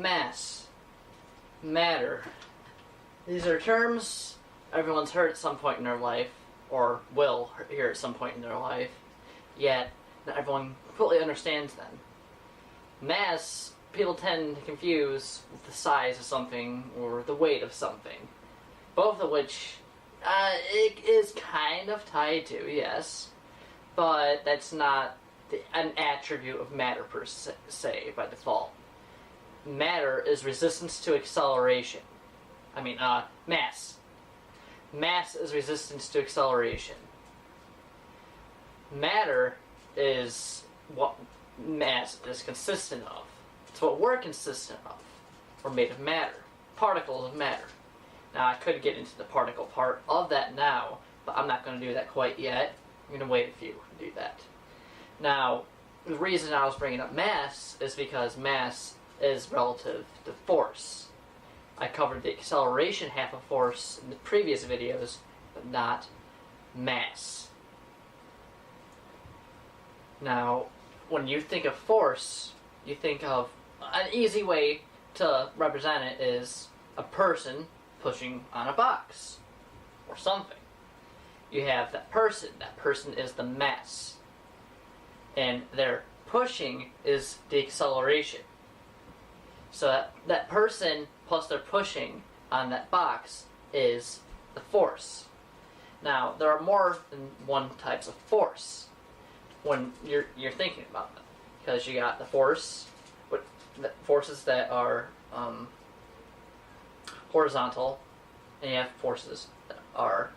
mass, matter. These are terms everyone's heard at some point in their life, or will hear at some point in their life, yet not everyone completely understands them. Mass, people tend to confuse with the size of something or the weight of something, both of which it is kind of tied to, yes, but that's not an attribute of matter per se by default. Matter is resistance to acceleration. Mass. Mass is resistance to acceleration. Matter is what mass is consistent of. It's what we're consistent of. We're made of matter. Particles of matter. Now, I could get into the particle part of that now, but I'm not going to do that quite yet. I'm going to wait a few to do that. Now, the reason I was bringing up mass is because mass is relative to force. I covered the acceleration half of force in the previous videos, but not mass. Now, when you think of force, you think of an easy way to represent it is a person pushing on a box or something. You have that person is the mass, and their pushing is the acceleration. So that person plus their pushing on that box is the force. Now, there are more than one types of force when you're thinking about them, because you got the forces that are horizontal, and you have forces that are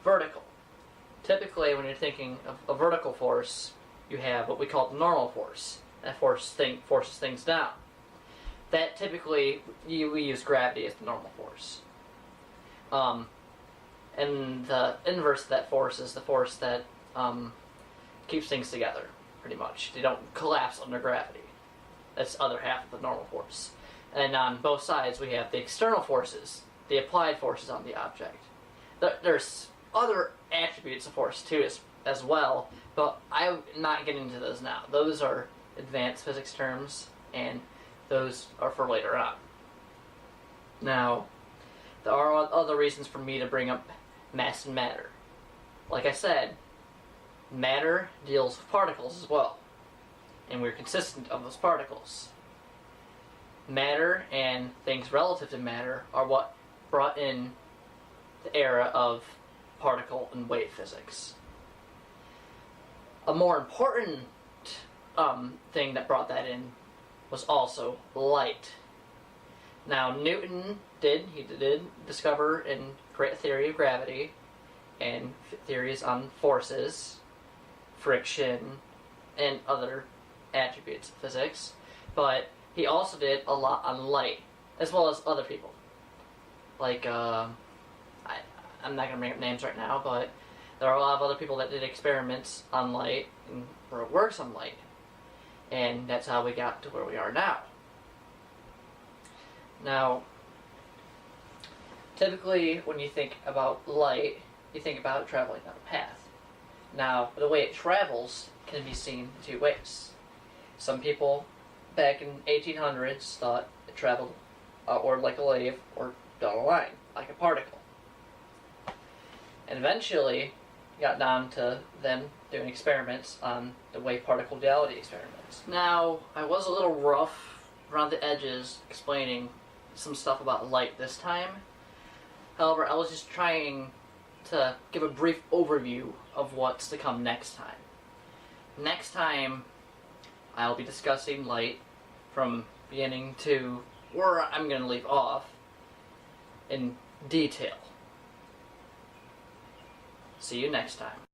vertical. Typically, when you're thinking of a vertical force, you have what we call the normal force. That forces things down. That typically, we use gravity as the normal force. And the inverse of that force is the force that keeps things together, pretty much. They don't collapse under gravity. That's the other half of the normal force. And on both sides, we have the external forces, the applied forces on the object. There's other attributes of force, too, as well, but I'm not getting into those now. Those are advanced physics terms, and those are for later on. Now, there are other reasons for me to bring up mass and matter. Like I said, matter deals with particles as well, and we're consistent of those particles. Matter and things relative to matter are what brought in the era of particle and wave physics. A more important thing that brought that in was also light. Now, Newton did discover and create a theory of gravity and theories on forces, friction, and other attributes of physics, but he also did a lot on light, as well as other people. Like, I'm not going to bring up names right now, but there are a lot of other people that did experiments on light and wrote works on light. And that's how we got to where we are now. Now, typically when you think about light, you think about it traveling down a path. Now, the way it travels can be seen in two ways. Some people back in 1800s thought it traveled outward like a wave or down a line, like a particle. And eventually, got down to them doing experiments on the wave particle duality experiments. Now, I was a little rough around the edges explaining some stuff about light this time. However, I was just trying to give a brief overview of what's to come next time. Next time, I'll be discussing light from beginning to where I'm going to leave off in detail. See you next time.